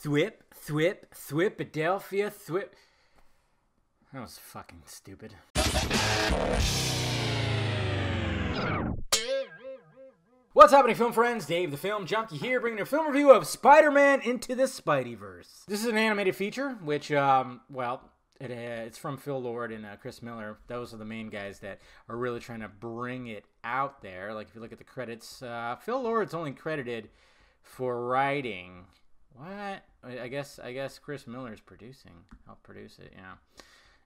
Thwip, thwip, thwipadelphia, thwip. That was fucking stupid. What's happening, film friends? Dave the Film Junkie here, bringing you a film review of Spider-Man Into the Spidey-Verse. This is an animated feature, which, it's from Phil Lord and Chris Miller. Those are the main guys that are really trying to bring it out there. Like, if you look at the credits, Phil Lord's only credited for writing. What? I guess Chris Miller's helped produce it, yeah.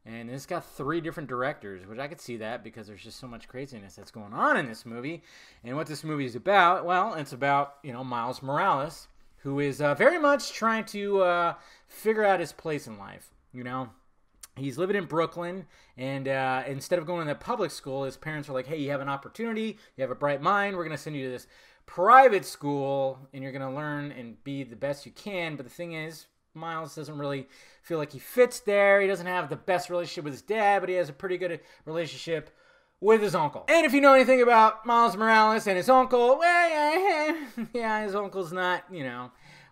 And it's got 3 different directors, which I could see that because there's just so much craziness that's going on in this movie. And what this movie is about, well, it's about, Miles Morales, who is very much trying to figure out his place in life, He's living in Brooklyn, and instead of going to public school, his parents are like, hey, you have an opportunity, you have a bright mind, we're going to send you to this private school, and you're going to learn and be the best you can. But the thing is, Miles doesn't really feel like he fits there. He doesn't have the best relationship with his dad, but he has a pretty good relationship with his uncle. And if you know anything about Miles Morales and his uncle, his uncle's not,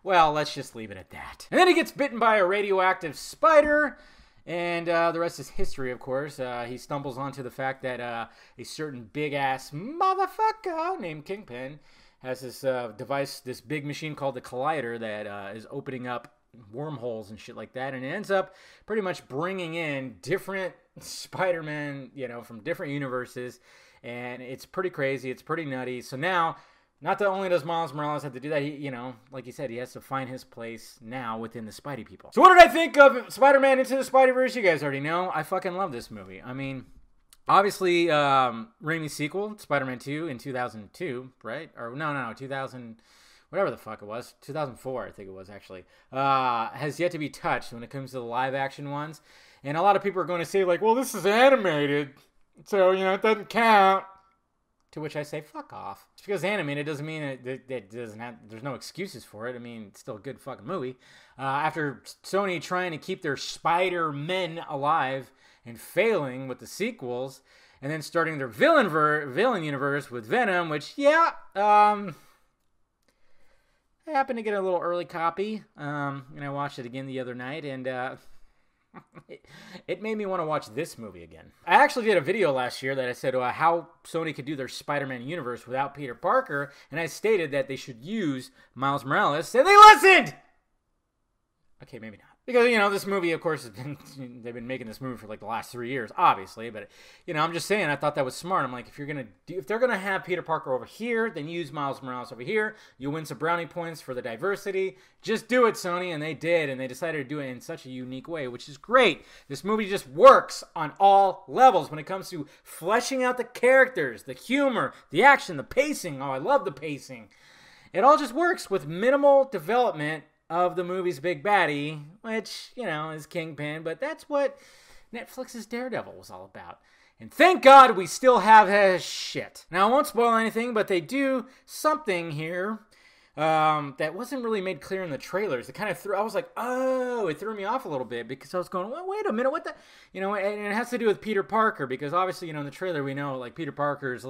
well, let's just leave it at that. And then he gets bitten by a radioactive spider, and the rest is history, of course. He stumbles onto the fact that a certain big-ass motherfucker named Kingpin has this device, this big machine called the Collider that is opening up wormholes and shit like that, and it ends up pretty much bringing in different Spider-Man, from different universes, and it's pretty crazy, it's pretty nutty. So now, not only does Miles Morales have to do that, he, like he said, he has to find his place now within the Spidey people. So what did I think of Spider-Man Into the Spidey-Verse? You guys already know. I fucking love this movie. I mean, obviously, Raimi's sequel, Spider-Man 2 in 2002, right? Or no, 2000... whatever the fuck it was, 2004 I think it was actually, has yet to be touched when it comes to the live action ones. And a lot of people are going to say like, well, this is animated, so, it doesn't count. To which I say, fuck off. Just because it's animated doesn't mean it doesn't have, there's no excuses for it. I mean, it's still a good fucking movie. After Sony trying to keep their Spider-Men alive and failing with the sequels, and then starting their villain universe with Venom, which, I happened to get a little early copy, and I watched it again the other night, and it made me want to watch this movie again. I actually did a video last year that I said how Sony could do their Spider-Man universe without Peter Parker, and I stated that they should use Miles Morales, and they listened! Okay, maybe not. Because, this movie, of course, they've been making this movie for like the last 3 years, obviously. But, I'm just saying, I thought that was smart. I'm like, if they're going to have Peter Parker over here, then use Miles Morales over here. You'll win some brownie points for the diversity. Just do it, Sony. And they did. And they decided to do it in such a unique way, which is great. This movie just works on all levels when it comes to fleshing out the characters, the humor, the action, the pacing. Oh, I love the pacing. It all just works with minimal development of the movie's big baddie, which, is Kingpin, but that's what Netflix's Daredevil was all about. And thank God we still have his shit. Now, I won't spoil anything, but they do something here that wasn't really made clear in the trailers. It kind of I was like, oh, it threw me off a little bit because I was going, well, wait a minute, what the, and it has to do with Peter Parker because obviously, in the trailer we know, like, Peter Parker is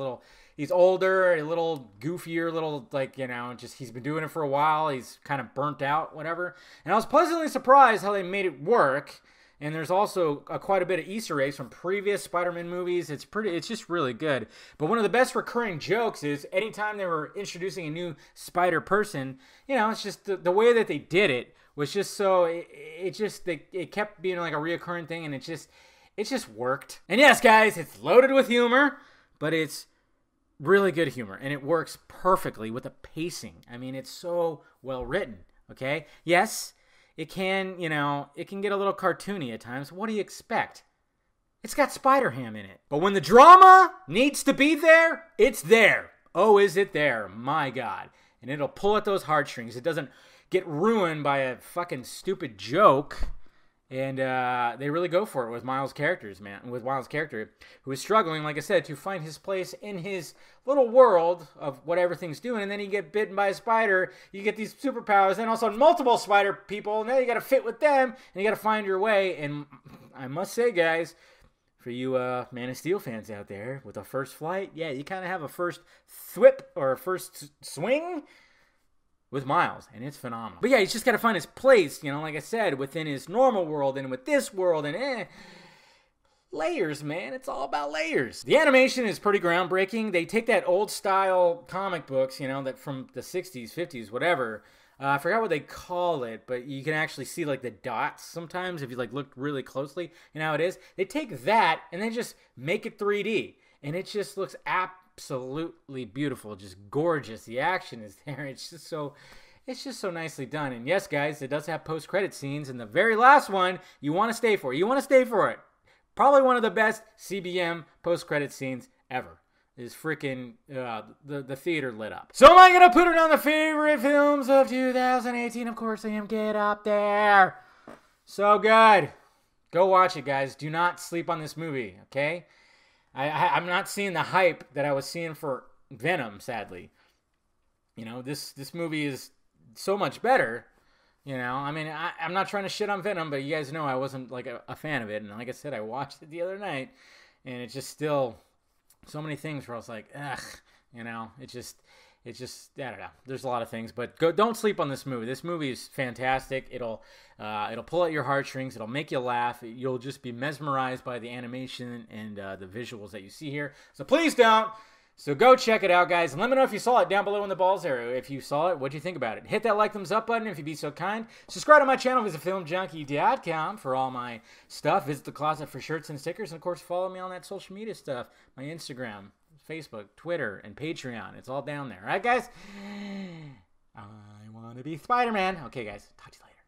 he's older, a little goofier, just he's been doing it for a while. He's kind of burnt out, whatever. And I was pleasantly surprised how they made it work. And there's also quite a bit of Easter eggs from previous Spider-Man movies. It's just really good. But one of the best recurring jokes is anytime they were introducing a new Spider person, it's just the way that they did it was just so, it kept being like a reoccurring thing, and it just worked. And yes, guys, it's loaded with humor, but it's really good humor, and it works perfectly with the pacing. I mean, it's so well written, okay? Yes, it can, it can get a little cartoony at times. What do you expect? It's got Spider-Ham in it. But when the drama needs to be there, it's there. Oh, is it there? My God. And it'll pull at those heartstrings. It doesn't get ruined by a fucking stupid joke. And they really go for it with Miles' character, who is struggling, like I said, to find his place in his little world of what everything's doing. And then you get bitten by a spider, you get these superpowers, and also multiple spider people, and now you got to fit with them, and you got to find your way. And I must say, guys, for you Man of Steel fans out there, with a first flight, yeah, you kind of have a first thwip or a first swing. with Miles, and it's phenomenal. But yeah, he's just got to find his place, you know, like I said, within his normal world and with this world, and layers, man. It's all about layers. The animation is pretty groundbreaking. They take that old style comic books, you know, that from the 60s, 50s, whatever. I forgot what they call it, but you can actually see like the dots sometimes if you like look really closely. You know how it is? They take that and they just make it 3D, and it just looks absolutely beautiful, just gorgeous. The action is there. It's just so nicely done. And yes, guys, it does have post-credit scenes, and the very last one you want to stay for. You want to stay for it. Probably one of the best CBM post-credit scenes ever. Is freaking the theater lit up. So am I gonna put it on the favorite films of 2018? Of course I am. Get up there. So good. Go watch it, guys. Do not sleep on this movie, okay? I'm not seeing the hype that I was seeing for Venom, sadly. You know, this movie is so much better. You know, I mean, I'm not trying to shit on Venom, but you guys know I wasn't like a fan of it. And like I said, I watched it the other night, and it just still so many things where I was like, ugh, you know, it just I don't know. There's a lot of things, but don't sleep on this movie. This movie is fantastic. It'll pull at your heartstrings. It'll make you laugh. You'll just be mesmerized by the animation and the visuals that you see here. So please don't. So go check it out, guys. And let me know if you saw it down below in the balls area. If you saw it, what'd you think about it? Hit that like, thumbs up button if you'd be so kind. Subscribe to my channel. Visit filmjunkie.com for all my stuff. Visit the closet for shirts and stickers. And, of course, follow me on that social media stuff. My Instagram, Facebook, Twitter, and Patreon. It's all down there. All right, guys? I want to be Spider-Man. Okay, guys. Talk to you later.